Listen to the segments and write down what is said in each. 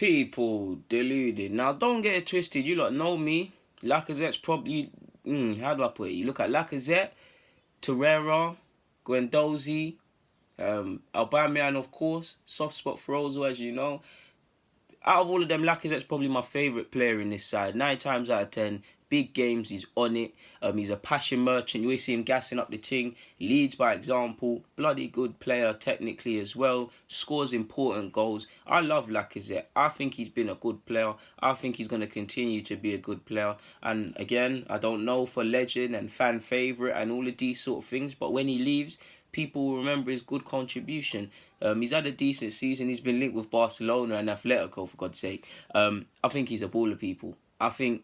People, deluded. Now, don't get it twisted. You lot know me. Lacazette's probably... how do I put it? You look at Lacazette, Torreira, Guendouzi, Aubameyang, of course. Soft spot for Ozil, as you know. Out of all of them, Lacazette's probably my favourite player in this side. 9 times out of 10, big games, he's on it. He's a passion merchant. You always see him gassing up the ting. Leads by example. Bloody good player technically as well. Scores important goals. I love Lacazette. I think he's been a good player. I think he's going to continue to be a good player. And again, I don't know for legend and fan favourite and all of these sort of things. But when he leaves, people will remember his good contribution. He's had a decent season. He's been linked with Barcelona and Atletico, for God's sake. I think he's a baller, people. I think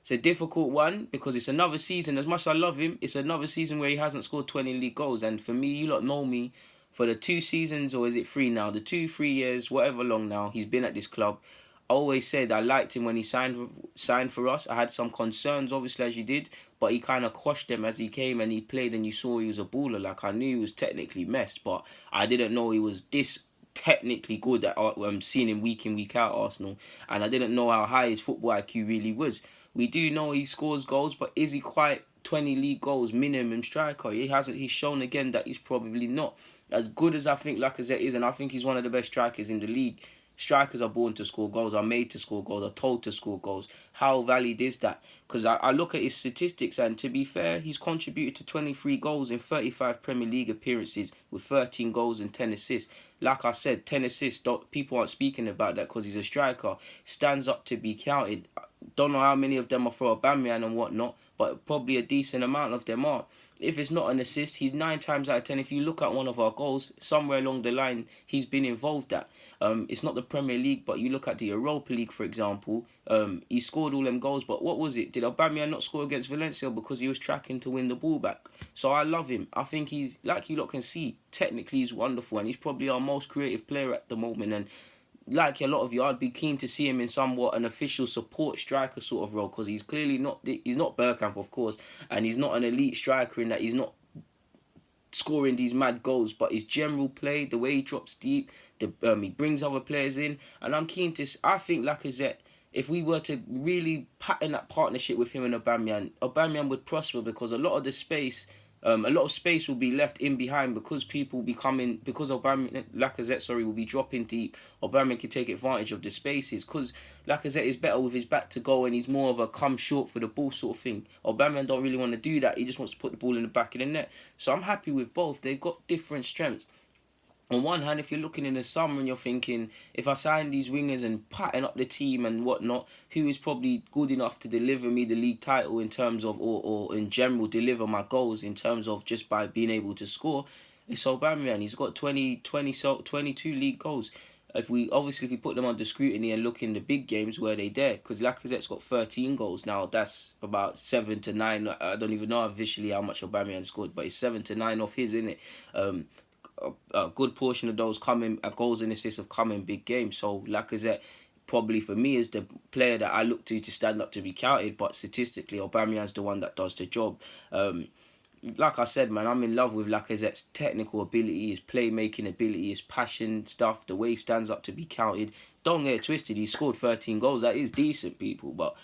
it's a difficult one because it's another season. As much as I love him, it's another season where he hasn't scored 20 league goals. And for me, you lot know me, for the 2 seasons, or is it 3 now? The 2-3 years, whatever long now, he's been at this club. I always said I liked him when he signed for us. I had some concerns, obviously, as you did, but he kind of quashed them as he came and he played, and you saw he was a baller. Like, I knew he was technically messed, but I didn't know he was this technically good at seeing him week in, week out Arsenal, and I didn't know how high his football IQ really was. We do know he scores goals, but is he quite 20 league goals minimum striker? He hasn't. He's shown again that he's probably not as good as I think Lacazette is, and I think he's one of the best strikers in the league. Strikers are born to score goals, are made to score goals, are told to score goals. How valid is that? Because I look at his statistics, and to be fair, he's contributed to 23 goals in 35 Premier League appearances with 13 goals and 10 assists. Like I said, 10 assists, people aren't speaking about that because he's a striker. Stands up to be counted. Don't know how many of them are for Aubameyang and whatnot, but probably a decent amount of them are. If it's not an assist, he's 9 times out of 10. If you look at one of our goals, somewhere along the line, he's been involved at. It's not the Premier League, but you look at the Europa League, for example. He scored all them goals, but what was it? Did Aubameyang not score against Valencia because he was tracking to win the ball back? So I love him. I think he's, like you lot can see, technically he's wonderful, and he's probably our most creative player at the moment. And like a lot of you, I'd be keen to see him in somewhat an official support striker sort of role, because he's clearly not, he's not Bergkamp, of course, and he's not an elite striker in that he's not scoring these mad goals, but his general play, the way he drops deep, he brings other players in, and I'm keen to, I think Lacazette, if we were to really pattern that partnership with him and Aubameyang would prosper, because a lot of space will be left in behind because people be coming, because Lacazette will be dropping deep. Aubameyang can take advantage of the spaces because Lacazette is better with his back to goal and he's more of a come short for the ball sort of thing. Aubameyang don't really want to do that. He just wants to put the ball in the back of the net. So I'm happy with both. They've got different strengths. On one hand, if you're looking in the summer and you're thinking, if I sign these wingers and pattern up the team and whatnot, who is probably good enough to deliver me the league title in terms of, or in general, deliver my goals in terms of just by being able to score, it's Aubameyang. He's got 22 league goals. If we put them under scrutiny and look in the big games, where they there? Because Lacazette's got 13 goals now. That's about 7 to 9. I don't even know officially how much Aubameyang scored, but it's 7 to 9 off his, isn't it? A good portion of those goals and assists have come in big games. So Lacazette probably for me is the player that I look to stand up to be counted. But statistically, Aubameyang's the one that does the job. Like I said, man, I'm in love with Lacazette's technical ability, his playmaking ability, his passion stuff, the way he stands up to be counted. Don't get it twisted. He scored 13 goals. That is decent, people. But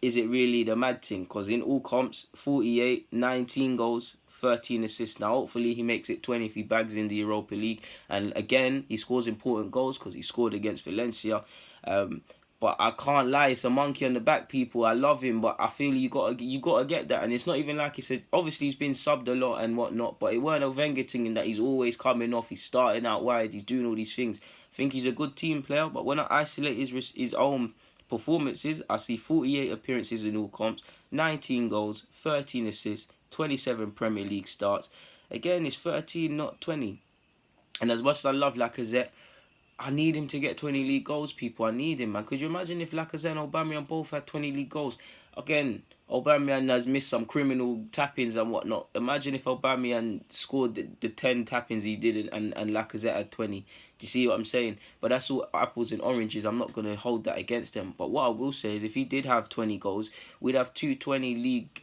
is it really the mad thing? Because in all comps, 48, 19 goals, 13 assists. Now, hopefully he makes it 20 if he bags in the Europa League. And again, he scores important goals because he scored against Valencia. But I can't lie, it's a monkey on the back, people. I love him, but I feel you gotta get that. And it's not even like he said, obviously he's been subbed a lot and whatnot, but it weren't a Wenger thing in that he's always coming off, he's starting out wide, he's doing all these things. I think he's a good team player, but when I isolate his own performances, I see 48 appearances in all comps, 19 goals, 13 assists, 27 Premier League starts. Again, it's 13, not 20. And as much as I love Lacazette, I need him to get 20 league goals, people. I need him, man. Could you imagine if Lacazette and Aubameyang both had 20 league goals? Again, Aubameyang has missed some criminal tap-ins and whatnot. Imagine if Aubameyang scored the 10 tap-ins he did and Lacazette had 20. Do you see what I'm saying? But that's all apples and oranges. I'm not going to hold that against him. But what I will say is if he did have 20 goals, we'd have 20 league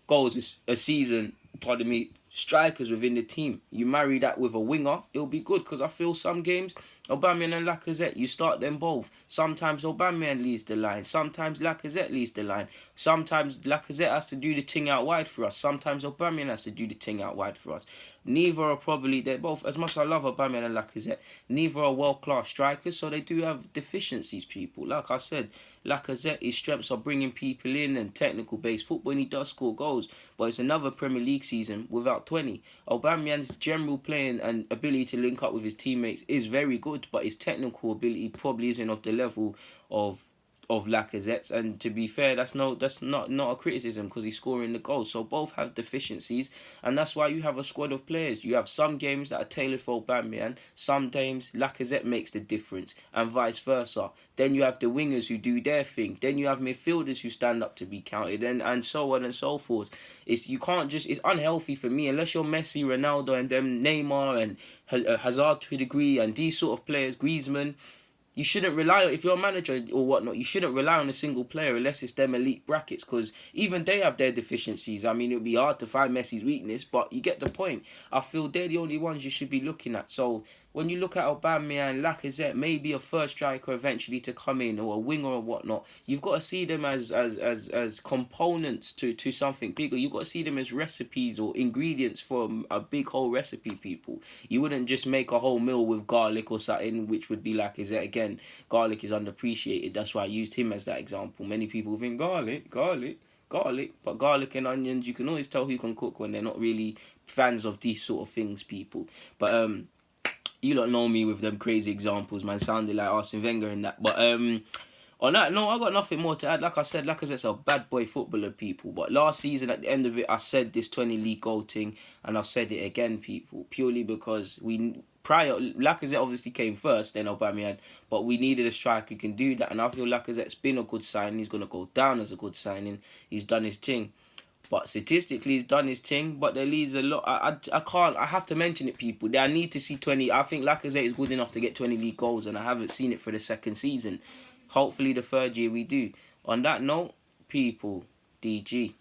goals a season, pardon me, strikers within the team. You marry that with a winger, it'll be good, because I feel some games, Aubameyang and Lacazette, you start them both. Sometimes Aubameyang leads the line. Sometimes Lacazette leads the line. Sometimes Lacazette has to do the thing out wide for us. Sometimes Aubameyang has to do the thing out wide for us. Neither are probably, they're both, as much as I love Aubameyang and Lacazette, neither are world-class strikers, so they do have deficiencies, people. Like I said, Lacazette, his strengths are bringing people in and technical-based football, and he does score goals. But it's another Premier League season without 20. Aubameyang's general playing and ability to link up with his teammates is very good, but his technical ability probably isn't of the level of Lacazette's, and to be fair, that's not a criticism, because he's scoring the goals. So both have deficiencies, and that's why you have a squad of players. You have some games that are tailored for Aubameyang, some games Lacazette makes the difference, and vice versa. Then you have the wingers who do their thing. Then you have midfielders who stand up to be counted, and so on and so forth. It's unhealthy for me, unless you're Messi, Ronaldo, and them Neymar and Hazard to a degree, and these sort of players, Griezmann. You shouldn't rely on, if you're a manager or whatnot, you shouldn't rely on a single player unless it's them elite brackets, because even they have their deficiencies. I mean, it would be hard to find Messi's weakness, but you get the point. I feel they're the only ones you should be looking at. So when you look at Aubameyang, Lacazette, maybe a first striker eventually to come in, or a winger or whatnot, you've got to see them as components to something bigger. You've got to see them as recipes or ingredients for a big whole recipe, people. You wouldn't just make a whole meal with garlic or something, which would be Lacazette. Again, garlic is underappreciated. That's why I used him as that example. Many people think garlic, but garlic and onions, you can always tell who can cook when they're not really fans of these sort of things, people. But you don't know me with them crazy examples, man. Sounded like Arsene Wenger and that. But on that, no, I got nothing more to add. Like I said, Lacazette's a bad boy footballer, people. But last season, at the end of it, I said this 20 league goal thing, and I've said it again, people. Purely because Lacazette obviously came first, then Aubameyang, but we needed a striker who can do that. And I feel Lacazette's been a good signing. He's going to go down as a good signing. He's done his thing. But statistically, he's done his thing. But there leaves a lot. I have to mention it, people. I need to see 20. I think Lacazette is good enough to get 20 league goals, and I haven't seen it for the second season. Hopefully, the third year we do. On that note, people, DG.